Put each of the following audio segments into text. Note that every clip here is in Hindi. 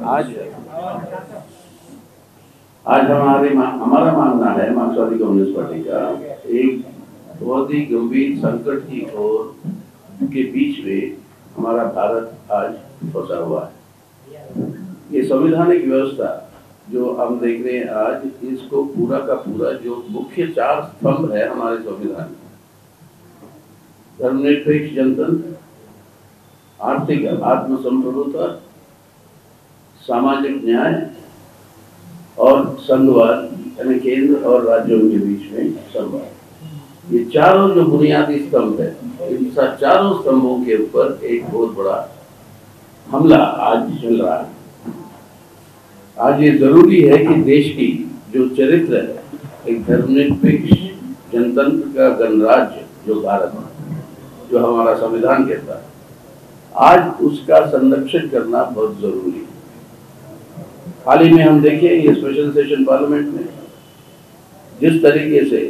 आज आज हमारा मानना है मार्क्सवादी कम्युनिस्ट पार्टी का एक बहुत ही गंभीर संकट की ओर के बीच में हमारा भारत आज फंसा हुआ है। ये संवैधानिक व्यवस्था जो हम देख रहे हैं आज, इसको पूरा का पूरा जो मुख्य 4 स्तंभ है हमारे संविधान में, धर्मनिरपेक्ष जनतंत्र, आर्थिक आत्मसंप्रभुता, सामाजिक न्याय और संघवाद, यानी केंद्र और राज्यों के बीच में संवाद, ये चारों जो बुनियादी स्तंभ है, इन चारों स्तंभों के ऊपर एक बहुत बड़ा हमला आज चल रहा है। आज ये जरूरी है कि देश की जो चरित्र है, एक धर्मनिरपेक्ष जनतंत्र का गणराज्य जो भारत है, जो हमारा संविधान कहता है, आज उसका संरक्षण करना बहुत जरूरी है। हाल ही में हम देखें ये स्पेशल सेशन पार्लियामेंट में जिस तरीके से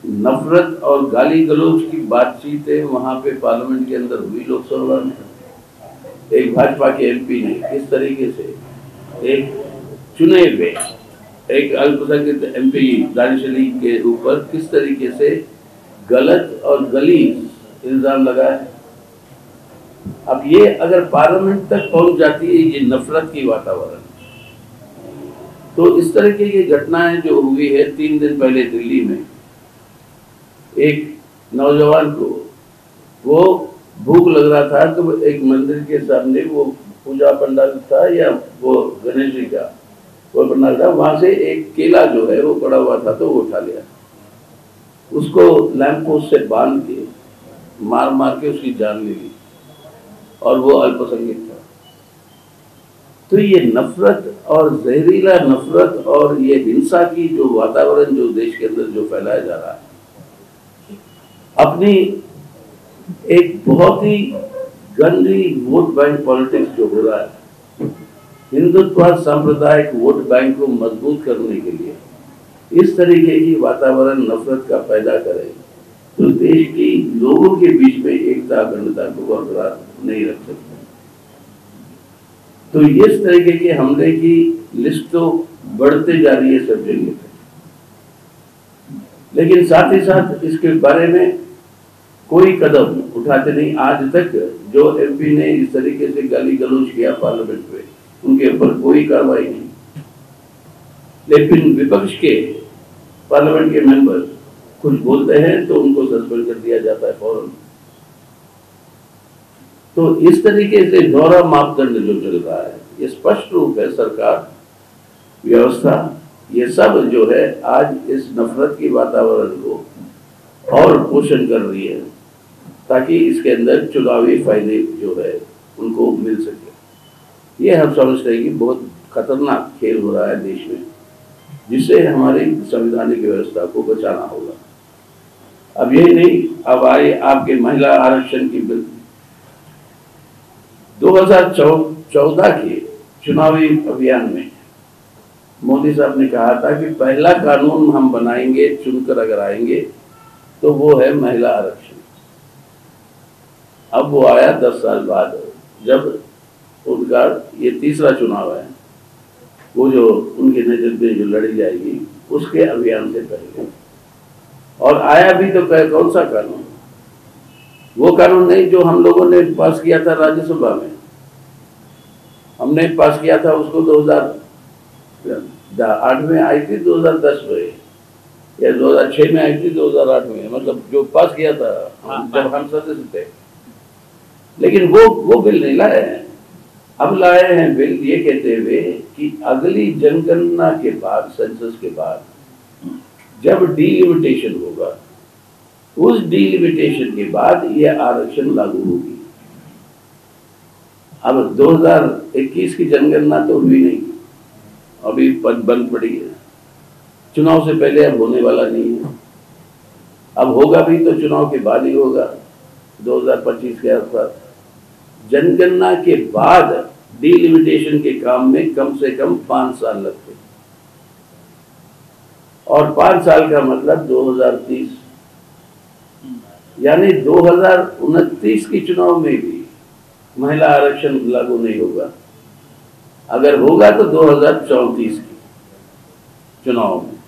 नफरत और गाली गलौज की बातचीतें वहां पे पार्लियामेंट के अंदर हुई, लोकसभा में एक भाजपा के एमपी ने किस तरीके से एक चुने हुए एक अल्पसंख्यक एमपी दानिश अली के ऊपर किस तरीके से गलत और गलीज इल्जाम लगाया। अब ये अगर पार्लियामेंट तक पहुंच जाती है ये नफरत की वातावरण, तो इस तरह की घटनाएं जो हुई है 3 दिन पहले दिल्ली में, एक नौजवान को वो भूख लग रहा था तो एक मंदिर के सामने वो पूजा पंडाल था या वो गणेश जी का वो पंडाल था, वहां से एक केला जो है वो पड़ा हुआ था तो वो उठा लिया, उसको लैंप पोस्ट से बांध के मार मार के उसकी जान ले ली और वो अल्पसंख्यक था। तो ये नफरत और जहरीला नफरत और ये हिंसा की जो वातावरण जो देश के अंदर जो फैलाया जा रहा है, अपनी एक बहुत ही गंदी वोट बैंक पॉलिटिक्स जो हो रहा है, हिंदुत्व सांप्रदायिक वोट बैंक को मजबूत करने के लिए इस तरीके की वातावरण नफरत का पैदा करे तो देश की लोगों के बीच में एकता अखंडता को बरकरार नहीं रख सकते। तो इस तरीके के हमले की लिस्ट तो बढ़ते जा रही है सब जगह पे, लेकिन साथ ही साथ इसके बारे में कोई कदम उठाते नहीं। आज तक जो एमपी ने इस तरीके से गाली गलौज किया पार्लियामेंट में, उनके ऊपर कोई कार्रवाई नहीं, लेकिन विपक्ष के पार्लियामेंट के मेंबर कुछ बोलते हैं तो उनको सस्पेंड कर दिया जाता है फौरन। तो इस तरीके से दोहरा मापदंड जो चल रहा है, ये स्पष्ट रूप है सरकार, व्यवस्था, ये सब जो है आज इस नफरत की वातावरण को और पोषण कर रही है ताकि इसके अंदर चुनावी फायदे जो है उनको मिल सके। ये हम समझते हैं कि बहुत खतरनाक खेल हो रहा है देश में, जिससे हमारी संवैधानिक व्यवस्था को बचाना होगा। अब यही नहीं, अब आए आपके महिला आरक्षण की बिल 2014 के चुनावी अभियान में मोदी साहब ने कहा था कि पहला कानून हम बनाएंगे चुनकर अगर आएंगे तो वो है महिला आरक्षण। अब वो आया 10 साल बाद, जब उनका ये तीसरा चुनाव है, वो जो उनके नेतृत्व में जो लड़ी जाएगी उसके अभियान से पहले, और आया भी तो कौन सा कानून, वो कानून नहीं जो हम लोगों ने पास किया था राज्यसभा में। हमने पास किया था उसको 2008 में आई थी, 2010 में या 2006 में आई थी, 2008 में, मतलब जो पास किया था जब हम सदस्य थे। लेकिन वो बिल नहीं लाए हैं। अब लाए हैं बिल ये कहते हुए कि अगली जनगणना के बाद, सेंसस के बाद जब डीलिमिटेशन होगा, उस डीलिमिटेशन के बाद ये आरक्षण लागू होगी। अब 2021 की जनगणना तो हुई नहीं, अभी बंद पड़ी है, चुनाव से पहले अब होने वाला नहीं है। अब होगा भी तो चुनाव के बाद ही होगा, 2025 के आसपास। जनगणना के बाद डीलिमिटेशन के काम में कम से कम 5 साल लगते, और 5 साल का मतलब 2030, यानी 2029 की चुनाव में भी महिला आरक्षण लागू नहीं होगा। अगर होगा तो 2034 की चुनाव में,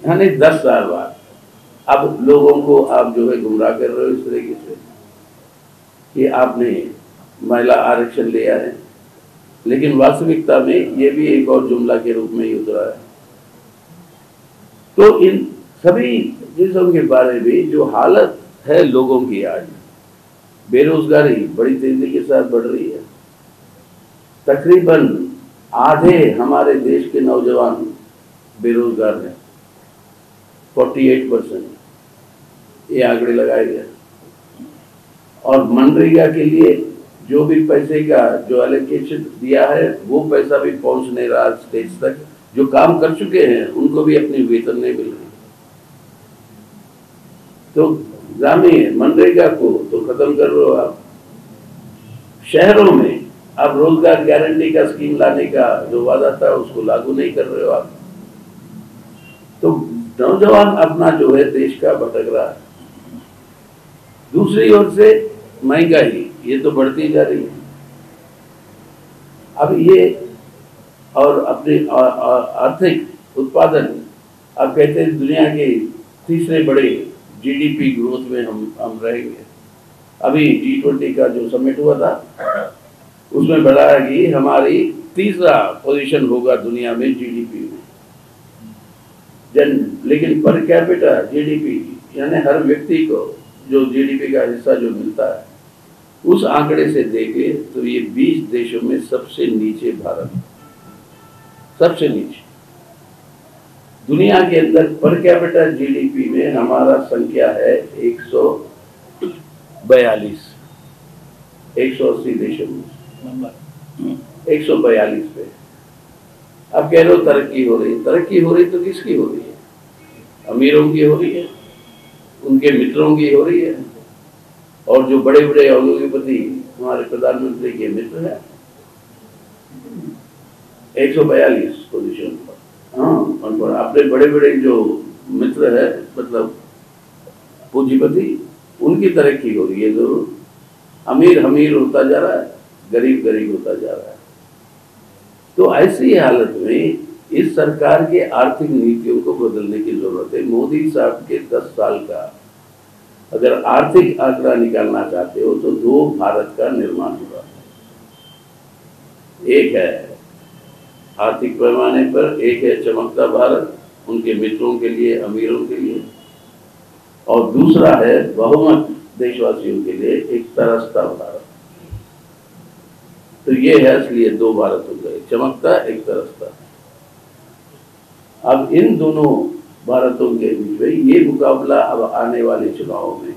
यानी 10 साल बाद। अब लोगों को आप जो है गुमराह कर रहे हो इस तरीके से कि आपने महिला आरक्षण लिया है, लेकिन वास्तविकता में ये भी एक और जुमला के रूप में ही उतरा है। तो इन सभी चीजों के बारे में जो हालत है लोगों की, आज बेरोजगारी बड़ी तेजी के साथ बढ़ रही है। तकरीबन आधे हमारे देश के नौजवान बेरोजगार हैं, 48% ये आंकड़े लगाए गए। और मनरेगा के लिए जो भी पैसे का जो एलोकेशन दिया है वो पैसा भी पहुंच नहीं रहा स्टेज तक। जो काम कर चुके हैं उनको भी अपनी वेतन नहीं मिल रही। तो ग्रामीण मनरेगा को तो खत्म कर रहे हो आप। शहरों में आप रोजगार गारंटी का स्कीम लाने का जो वादा था उसको लागू नहीं कर रहे हो आप। तो नौजवान अपना जो है देश का भटक रहा है। दूसरी ओर से महंगाई ये तो बढ़ती जा रही है। अब ये और अपने आर्थिक उत्पादन, अब कहते हैं दुनिया के तीसरे बड़े जीडीपी ग्रोथ में हम रहेंगे। अभी G20 का जो समिट हुआ था उसमें बताया कि हमारी तीसरा पोजीशन होगा दुनिया में जीडीपी में। लेकिन पर कैपिटा जीडीपी यानी हर व्यक्ति को जो जीडीपी का हिस्सा जो मिलता है, उस आंकड़े से देखे तो ये 20 देशों में सबसे नीचे भारत, सबसे नीचे दुनिया के अंदर। पर कैपिटा जीडीपी में हमारा संख्या है 142, 180 देशों में 142 पे। अब कह रहे हो तरक्की हो रही, तरक्की हो रही तो किसकी हो रही है? अमीरों की हो रही है, उनके मित्रों की हो रही है। और जो बड़े बड़े उद्योगपति हमारे प्रधानमंत्री के मित्र हैं, 142 पोजीशन पर। हाँ, और अपने बड़े बड़े जो मित्र है मतलब पूंजीपति, उनकी तरक्की हो रही है। जरूर अमीर अमीर होता जा रहा है, गरीब गरीब होता जा रहा है। तो ऐसी हालत में इस सरकार के आर्थिक नीतियों को बदलने की जरूरत है। मोदी साहब के 10 साल का अगर आर्थिक आंकड़ा निकालना चाहते हो तो 2 भारत का निर्माण हुआ। एक है आर्थिक पैमाने पर, एक है चमकता भारत उनके मित्रों के लिए, अमीरों के लिए, और दूसरा है बहुमत देशवासियों के लिए एक तरसता भारत। तो ये है इसलिए 2 भारत हो गए, चमकता एक तरसता। अब इन दोनों भारतों के बीच में ये मुकाबला अब आने वाले चुनावों में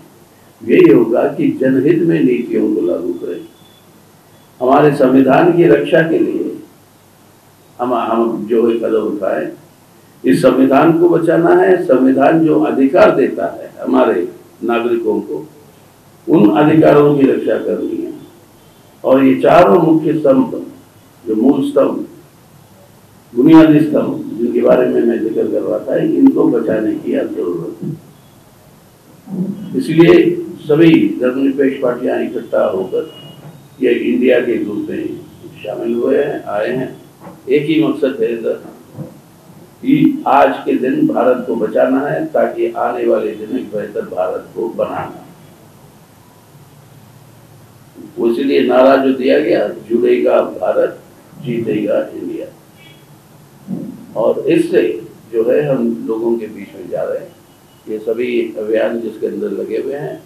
यही होगा कि जनहित में नीतियों को लागू करें। हमारे संविधान की रक्षा के लिए हम जो एक कदम उठाएं, इस संविधान को बचाना है। संविधान जो अधिकार देता है हमारे नागरिकों को, उन अधिकारों की रक्षा करनी है। और ये चारों मुख्य स्तंभ, जो मूल स्तंभ, बुनियादी स्तंभ जिनके बारे में मैं जिक्र कर रहा था, इनको बचाने की जरूरत है। इसलिए सभी धर्मनिरपेक्ष पार्टियां इकट्ठा होकर ये इंडिया के ग्रुप में शामिल हुए हैं, आए हैं। एक ही मकसद है इधर कि आज के दिन भारत को बचाना है ताकि आने वाले दिन एक बेहतर भारत को बनाना। इसलिए नारा जो दिया गया, जुड़ेगा भारत जीतेगा इंडिया। और इससे जो है हम लोगों के बीच में जा रहे हैं। ये सभी अभियान जिसके अंदर लगे हुए हैं,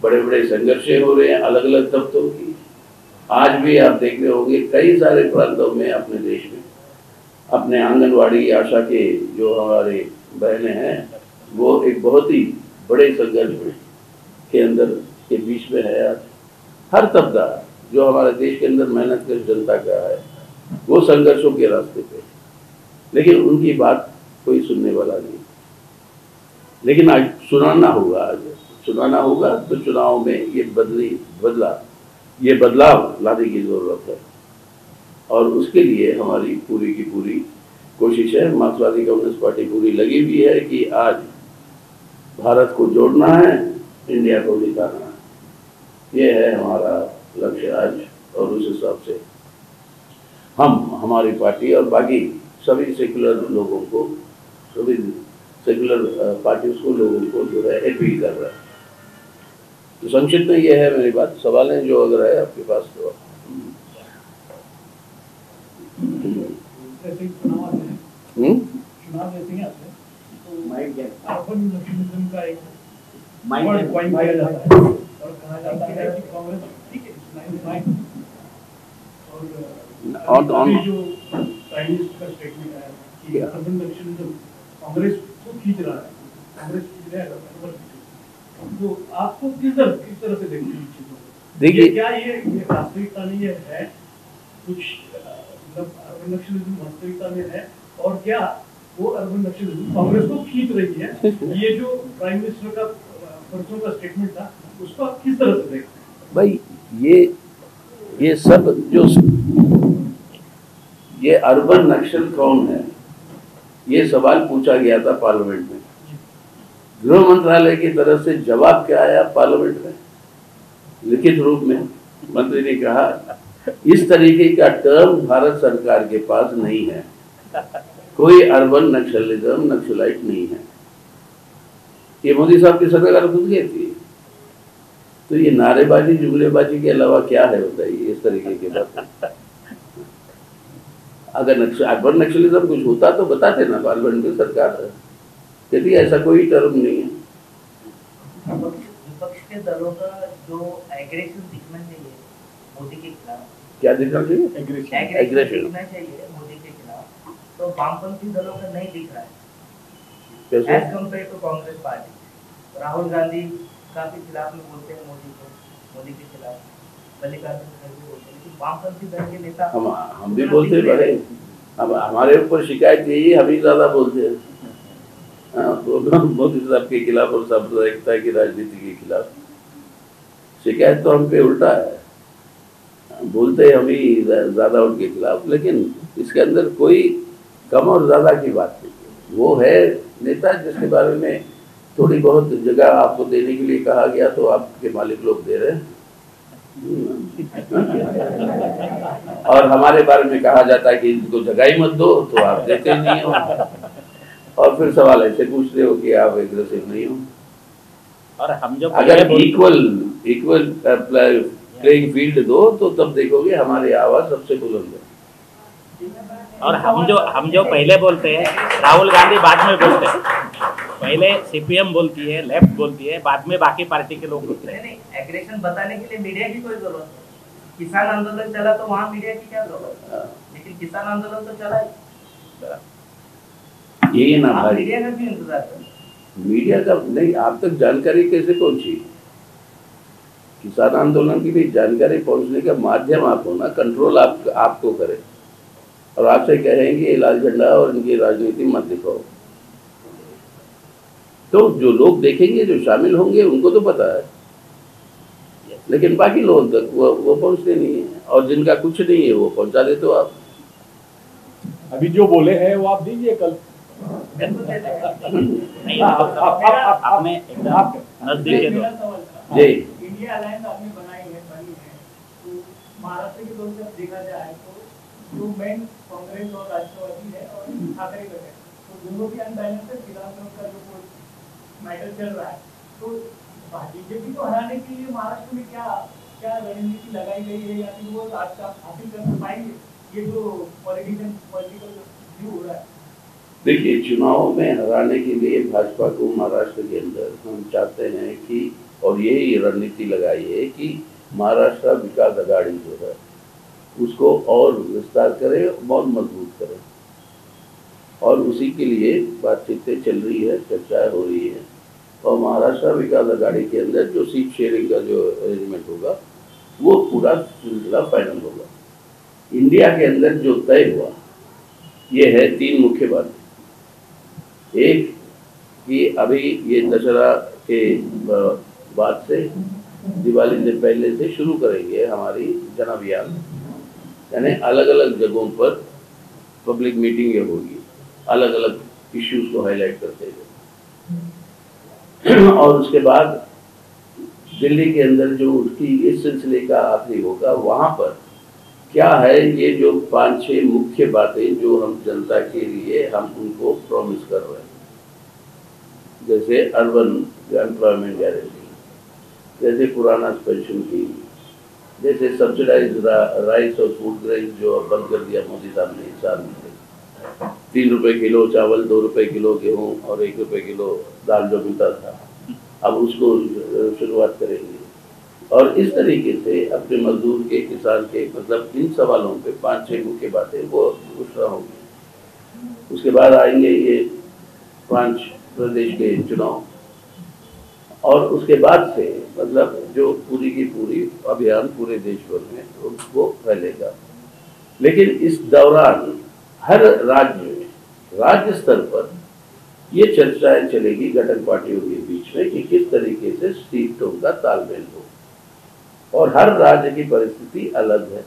बड़े बड़े संघर्षे हो रहे हैं अलग अलग तबकों की। आज भी आप देख रहे होंगे कई सारे प्रांतों में अपने देश में, अपने आंगनवाड़ी आशा के जो हमारे बहनें हैं, वो एक बहुत ही बड़े संघर्ष में के अंदर के बीच में है। आज हर तबका जो हमारे देश के अंदर मेहनत कर जनता का है, वो संघर्षों के रास्ते पे, लेकिन उनकी बात कोई सुनने वाला नहीं। लेकिन आज सुनाना होगा, आज सुनाना होगा तो चुनाव में ये बदलाव लाने की जरूरत है। और उसके लिए हमारी पूरी की पूरी कोशिश है। मार्क्सवादी कम्युनिस्ट पार्टी पूरी लगी हुई है कि आज भारत को जोड़ना है, इंडिया को जिताना है। ये है हमारा लक्ष्य आज। और उस हिसाब से हमारी पार्टी और बाकी सभी सेकुलर लोगों को, सभी सेकुलर पार्टीज को, लोगों को जो है अपील कर रहा है। तो संक्षिप्त में ये है मेरी बात। सवाल है जो अगर है आपके पास तो। चुनाव जैसे ही आते हैं तो अर्बन नेशनलिज्म का एक वर्ड कॉइन किया जाता है और कहा जाता है कि कांग्रेस ठीक है और अभी जो प्राइम मिनिस्टर का स्टेटमेंट है कि अर्बन नेशनलिज्म कांग्रेस को खींच रहा है, कांग्रेस खींच रहा है, तो आपको किस तरह से देखते हैं चीजों को? देखिए क्या ये वास्तविकता नहीं है कुछ, मतलब अर्बन नेशनलिज्म वास्तविकता में है और क्या वो अर्बन नेशनलिज्म कांग्रेस को खींच रही है? ये जो प्राइम मिनिस्टर का परसों का स्टेटमेंट था उसको आप किस तरह से देखते हैं? भाई ये सब जो ये अर्बन नक्सल कौन है, ये सवाल पूछा गया था पार्लियामेंट में। गृह मंत्रालय की तरफ से जवाब क्या आया पार्लियामेंट में? लिखित रूप में मंत्री ने कहा इस तरीके का टर्म भारत सरकार के पास नहीं है, कोई अर्बन नक्सलिज्म नक्सलाइट नहीं है। ये मोदी साहब की सरकार खुद कहती है। तो ये नारेबाजी जुमलेबाजी के अलावा क्या है बताइए इस तरीके की बात। अगर अर्बन नक्सलिज्म कुछ होता तो बताते ना पार्लियामेंट में। सरकार कहती है ऐसा कोई टर्म नहीं है। विपक्ष के दलों का जो एग्रेशन दिखना चाहिए मोदी के खिलाफ, क्या दिखना चाहिए? एग्रेशन दिखना चाहिए मोदी के खिलाफ, तो वामपंथी दलों का नहीं दिख रहा है as compare to Congress party. Rahul Gandhi काफी खिलाफ में बोलते हैं मोदी के खिलाफ, मल्लिकार्जुन खड़गे बोलते हैं, लेकिन वामपंथी दल के नेता हम भी बोलते हैं भाई। अब हमारे ऊपर शिकायत यही हम ही ज्यादा बोलते हैं मोदी साहब के खिलाफ और सांप्रदायिकता की राजनीति के खिलाफ। शिकायत तो हम पे उल्टा है, बोलते हैं हम ही ज्यादा उनके खिलाफ, लेकिन इसके अंदर कोई कम और ज्यादा की बात नहीं। वो है नेता जिसके बारे में थोड़ी बहुत जगह आपको देने के लिए कहा गया तो आपके मालिक लोग दे रहे हैं और हमारे बारे में कहा जाता है कि इनको जगह ही मत दो तो आप देते नहीं हो, और फिर सवाल ऐसे पूछते हो कि आप एग्रेसिव नहीं हो। और हम जो अगर इक्वल प्लेइंग फील्ड दो तो तब देखोगे हमारी आवाज सबसे बुलंद है। और हम जो पहले बोलते हैं, राहुल गांधी बाद में बोलते हैं। पहले सीपीएम बोलती है, लेफ्ट बोलती है, बाद में बाकी पार्टी के लोग बोलते हैं। नहीं, एग्रेशन बताने के लिए मीडिया की कोई जरूरत नहीं। किसान आंदोलन चला तो वहाँ मीडिया की क्या जरूरत है, लेकिन किसान आंदोलन तो चला ही। ये ना भाई, मीडिया का भी इंतजार करें। मीडिया का नहीं, आप तक जानकारी कैसे पहुंची? किसान आंदोलन के लिए जानकारी पहुंचने का माध्यम आप हो ना, कंट्रोल आपको करे और आपसे कहेंगे लाल झंडा और इनकी राजनीति मत दिखाओ। तो जो लोग देखेंगे, जो शामिल होंगे, उनको तो पता है, लेकिन बाकी लोग तक वो पहुंचते नहीं है, और जिनका कुछ नहीं है वो पहुंचा देते हो आप। अभी जो बोले हैं वो आप दीजिए कल। नहीं, आपने एकदम नजदीक जी इंडिया अलायंस आपने बनाई है, तो महाराष्ट्र के तौर पर देखा जाए तो जो मेन कांग्रेस और राष्ट्रवादी है और ठाकरे का है, तो दोनों की अनबैलेंस है। विधानसभा का जो मैटर चल रहा है, तो बीजेपी को हराने के लिए महाराष्ट्र में क्या रणनीति लगाई गई है, या फिर वो हासिल कर पाएंगे, ये जो पॉलिटिकल व्यू हो रहा है? देखिए, चुनाव में हराने के लिए भाजपा को महाराष्ट्र के अंदर हम चाहते हैं कि, और यही रणनीति लगाई है कि महाराष्ट्र विकास अघाड़ी जो है उसको और विस्तार करें, बहुत मजबूत करें, और उसी के लिए बातचीतें चल रही है, चर्चाएं हो रही है। और महाराष्ट्र विकास अघाड़ी के अंदर जो सीट शेयरिंग का जो अरेंजमेंट होगा वो पूरा सिलसिला फाइनल होगा। इंडिया के अंदर जो तय हुआ ये है 3 मुख्य बातें। एक कि अभी ये दशहरा के बाद से, दिवाली से पहले से शुरू करेंगे हमारी जन अभियान, यानी अलग अलग जगहों पर पब्लिक मीटिंगें होगी, अलग अलग इश्यूज को हाईलाइट करते हुए। और उसके बाद दिल्ली के अंदर जो उसकी इस सिलसिले का आखिरी होगा, वहाँ पर क्या है ये जो 5-6 मुख्य बातें जो हम जनता के लिए हम उनको प्रॉमिस कर रहे हैं, जैसे अर्बन एम्प्लॉयमेंट गारंटी, जैसे पुराना पेंशन की, जैसे सब्सिडाइज राइस और फूड ग्रेन जो अब बंद कर दिया मोदी साहब ने इस साल में, 3 रुपए किलो चावल, 2 रुपए किलो गेहूं और 1 रुपए किलो दाल जो मिलता था, अब उसको शुरुआत करेंगे। और इस तरीके से अपने मजदूर के, किसान के, मतलब इन सवालों पे 5-6 मुख्य बातें वो घोषणा होगी। उसके बाद आएंगे ये 5 प्रदेश के चुनाव, और उसके बाद से मतलब जो पूरी की पूरी अभियान पूरे देश भर में वो फैलेगा। लेकिन इस दौरान हर राज्य में, राज्य स्तर पर ये चर्चाएं चलेगी घटक पार्टियों के बीच में कि किस तरीके से सीटों का तालमेल हो, और हर राज्य की परिस्थिति अलग है,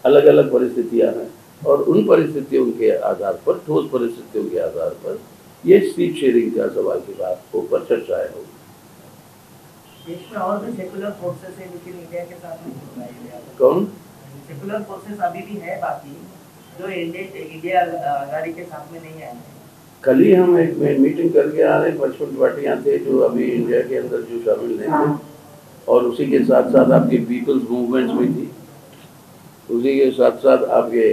अलग अलग परिस्थितियां हैं, और उन परिस्थितियों के आधार पर, ठोस परिस्थितियों के आधार पर ये सीट शेयरिंग का सवाल की बात ऊपर चर्चाएं होगी। देश में और भी सेकुलर फोर्सेस है लेकिन इंडिया के साथ नहीं जुड़ रहा है। कौन सेकुलर फोर्सेस अभी भी है बाकी, जो इंडिया आघाड़ी के साथ में नहीं आए हैं। कल ही हम एक मीटिंग करके आ रहे हैं, 55 पार्टियां थे जो अभी इंडिया के अंदर जो शामिल नहीं थे, और उसी के साथ साथ आपकी पीपल्स मूवमेंट्स भी थी, उसी के साथ साथ आपके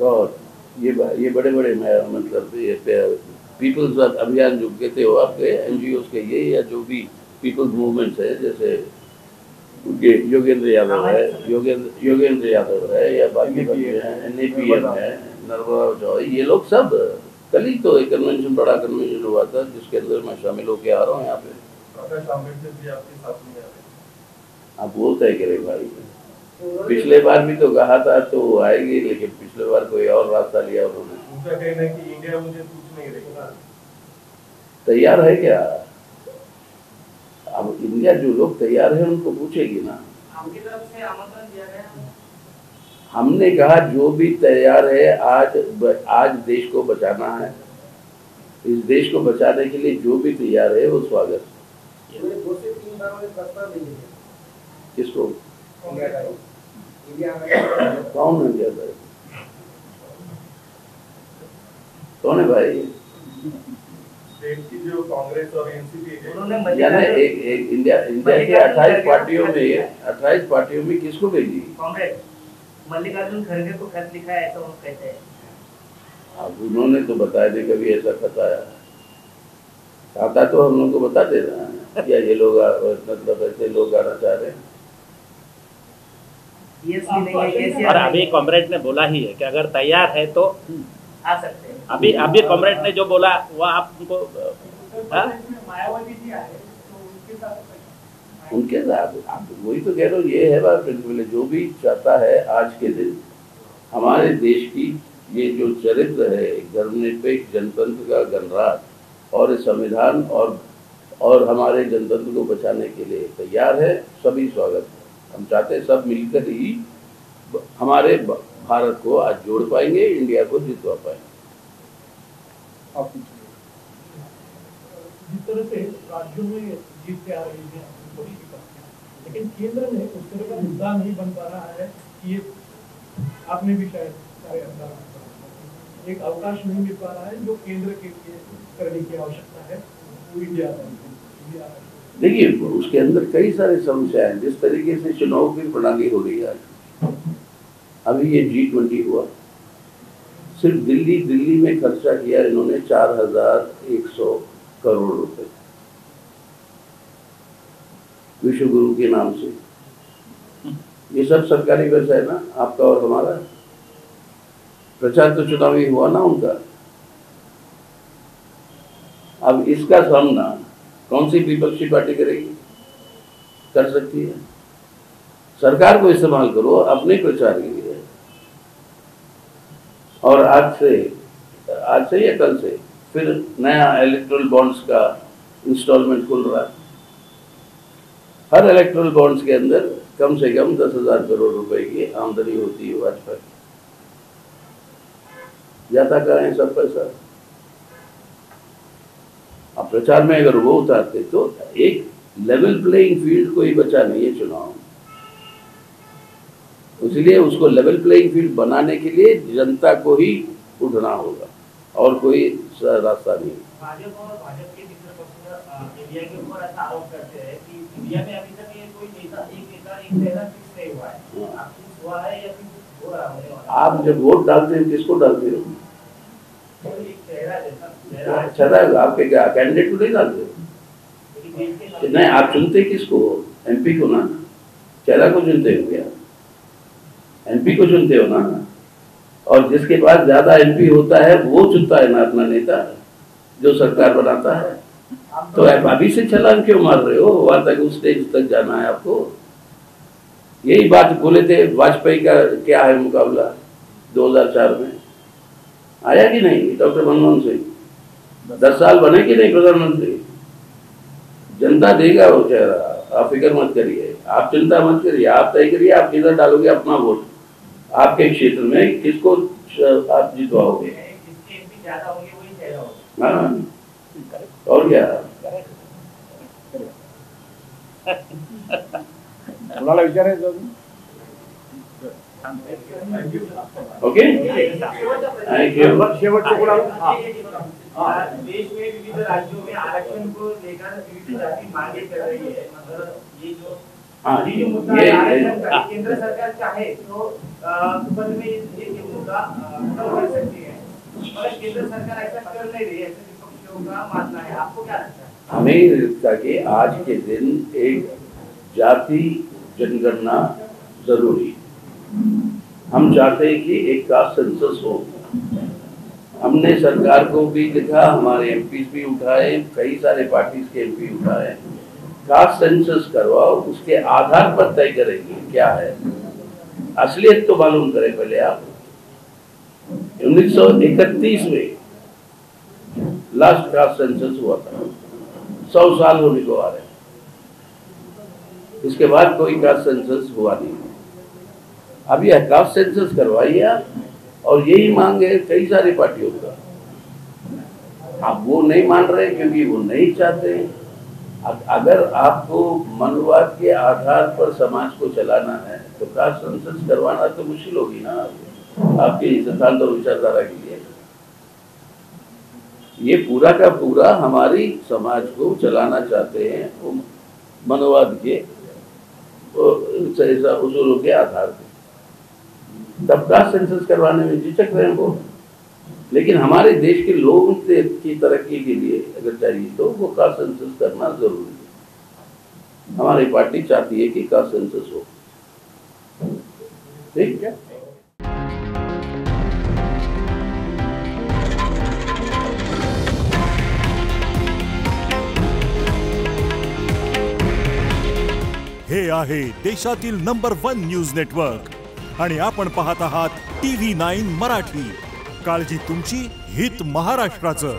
और ये बड़े बड़े मतलब ये पीपल्स अभियान जो के थे वो आपके एनजीओ के ये, या जो भी पीपल्स मूवमेंट्स है, जैसे उनके योगेंद्र यादव है या बाकी हैं, NAPM है, नर्मदा जॉय, ये लोग सब कल ही तो एक कन्वेंशन, बड़ा कन्वेंशन हुआ था जिसके अंदर मैं शामिल होके आ रहा हूँ यहाँ पे। आप वो तय करें भाई, पिछले बार भी तो कहा था तो वो आएगी, लेकिन पिछले बार कोई और रास्ता लिया उन्होंने। उनका कहना है कि इंडिया मुझे पूछ नहीं रही, तैयार है क्या? अब इंडिया जो लोग तैयार है उनको पूछेगी ना। हमकी तरफ से आमंत्रण दिया गया, हमने कहा जो भी तैयार है, आज देश को बचाना है, इस देश को बचाने के लिए जो भी तैयार है वो स्वागत। 2 से 3 बार में प्रस्ताव दिए थे। किसको? इंडिया कौन है क्या? कौन है भाई? स्टेट की जो कांग्रेस और एनसीपी है, उन्होंने यानी एक इंडिया के 28 पार्टियों में किसको भेजी? कांग्रेस मल्लिकार्जुन खड़गे को खत लिखा है, ऐसा वो कहते हैं। अब उन्होंने तो बताया नहीं कभी ऐसा खत आया, आता तो हम लोग को बता देना क्या ये लोग मतलब ऐसे लोग आना चाह रहे हैं। और अभी कॉमरेड ने बोला ही है कि अगर तैयार है तो आ सकते हैं। अभी कॉमरेड ने जो बोला वो आप उनको मायावती जी आए तो उनके साथ वही तो कह रहा हूँ, ये है बात प्रिंसिपल, जो भी चाहता है आज के दिन हमारे देश की ये जो चरित्र है, धर्मनिरपेक्ष जनतंत्र का गणराज और संविधान और हमारे जनतंत्र को बचाने के लिए तैयार है, सभी स्वागत है। हम चाहते हैं सब मिलकर ही हमारे भारत को आज जोड़ पाएंगे, इंडिया को जितवा पाएंगे। जिस तरह से राज्यों में जीतते आ रही है लेकिन केंद्र में उस तरह का मुद्दा नहीं बन पा रहा है कि ये आपने भी शायद एक अवकाश नहीं मिल पा रहा है जो केंद्र के लिए करने की आवश्यकता है पूरी इंडिया में। देखिए उसके अंदर कई सारी समस्याएं हैं, जिस तरीके से चुनाव की प्रणाली हो रही है आज, अभी ये G20 हुआ, सिर्फ दिल्ली में खर्चा किया इन्होंने 4100 करोड़ रुपए विश्व गुरु के नाम से। ये सब सरकारी पैसा है ना, आपका और हमारा। प्रचार तो चुनावी हुआ ना उनका। अब इसका सामना कौन सी विपक्षी पार्टी करेगी? कर सकती है। सरकार को इस्तेमाल करो अपने प्रचार के लिए, और आज से या कल से फिर नया इलेक्टोरल बॉन्ड्स का इंस्टॉलमेंट खुल रहा है। हर इलेक्टोरल बॉन्ड्स के अंदर कम से कम 10,000 करोड़ रुपए की आमदनी होती है भाजपा की। जाता कहाँ है सब पैसा? अब प्रचार में अगर वो उतारते तो एक लेवल प्लेइंग फील्ड कोई बचा नहीं है चुनाव। इसलिए उसको लेवल प्लेइंग फील्ड बनाने के लिए जनता को ही उठना होगा और कोई रास्ता नहीं। भाजपा और भाजपा के मित्र पक्ष इंडिया के ऊपर ऐसा आरोप करते हैं कि इंडिया में अभी तक ये कोई नेता एक चेहरा फिक्स नहीं हुआ है, आप फिक्स हुआ है या फिर हो रहा है? आप जब वोट डालते हैं किसको डालते हो? एक चेहरा जैसा चेहरा आपके क्या कैंडिडेट को नहीं डालते हो? नहीं, आप चुनते किसको? एमपी को ना, चेहरा को चुनते हो क्या? एमपी को चुनते हो ना, और जिसके पास ज्यादा एमपी होता है वो चुनता है ना अपना नेता, जो सरकार बनाता है। तो आप अभी से छलांग क्यों मार रहे हो? वहां तक उस स्टेज तक जाना है आपको। यही बात बोले थे वाजपेयी का क्या है मुकाबला 2004 में, आया कि नहीं? डॉक्टर मनमोहन सिंह 10 साल बने कि नहीं प्रधानमंत्री? जनता देगा वो चेहरा, आप फिक्र मत करिए, आप चिंता मत करिए, आप तय करिए आप किधर डालोगे अपना वोट, आपके क्षेत्र में किसको आप जितवाओगे। हाँ, और क्या? Okay, thank you. देश में विविध राज्यों में आरक्षण को लेकर विविध जाति मांगे कर रही है, मतलब ये जो मुद्दा केंद्र सरकार चाहे तो पद में ये मुद्दा कर सकती है, मगर केंद्र सरकार ऐसा कर नहीं रही है, ऐसे विपक्षियों का मानना है। आपको क्या लगता है? हमें लगता है कि आज के दिन एक जाति जनगणना जरूरी, हम चाहते हैं कि एक कास्ट सेंसस हो। हमने सरकार को भी लिखा, हमारे एमपी भी उठाए, कई सारे पार्टीज के एमपी उठाए, कास्ट सेंसस करवाओ, उसके आधार पर तय करेंगे क्या है असलियत तो मालूम करें पहले आप। 1931 में लास्ट कास्ट सेंसस हुआ था, 100 साल होने को आ रहे, इसके बाद कोई कास्ट सेंसस हुआ नहीं। अब यह कास्ट सेंसस करवाइए आप, और यही मांग है कई सारी पार्टियों का। अब वो नहीं मान रहे क्योंकि वो नहीं चाहते हैं। अगर आपको मनोवाद के आधार पर समाज को चलाना है तो कास्ट सेंसस करवाना तो मुश्किल होगी ना आपके सिद्धांत और विचारधारा के लिए। ये पूरा का पूरा हमारी समाज को चलाना चाहते हैं वो मनोवाद के उसूलों के आधार पर, तब कास्ट सेंसस करवाने में झिझक रहे हैं वो। लेकिन हमारे देश के लोगों की तरक्की के लिए अगर चाहिए तो वो कास्ट सेंसस करना जरूरी है। हमारी पार्टी चाहती है कि कास्ट सेंसस हो। ठीक है। हे आहे देशातील नंबर 1 न्यूज नेटवर्क आणि आपण पाहत आहात TV9 मराठी। काळजी तुमची, हित महाराष्ट्राचं।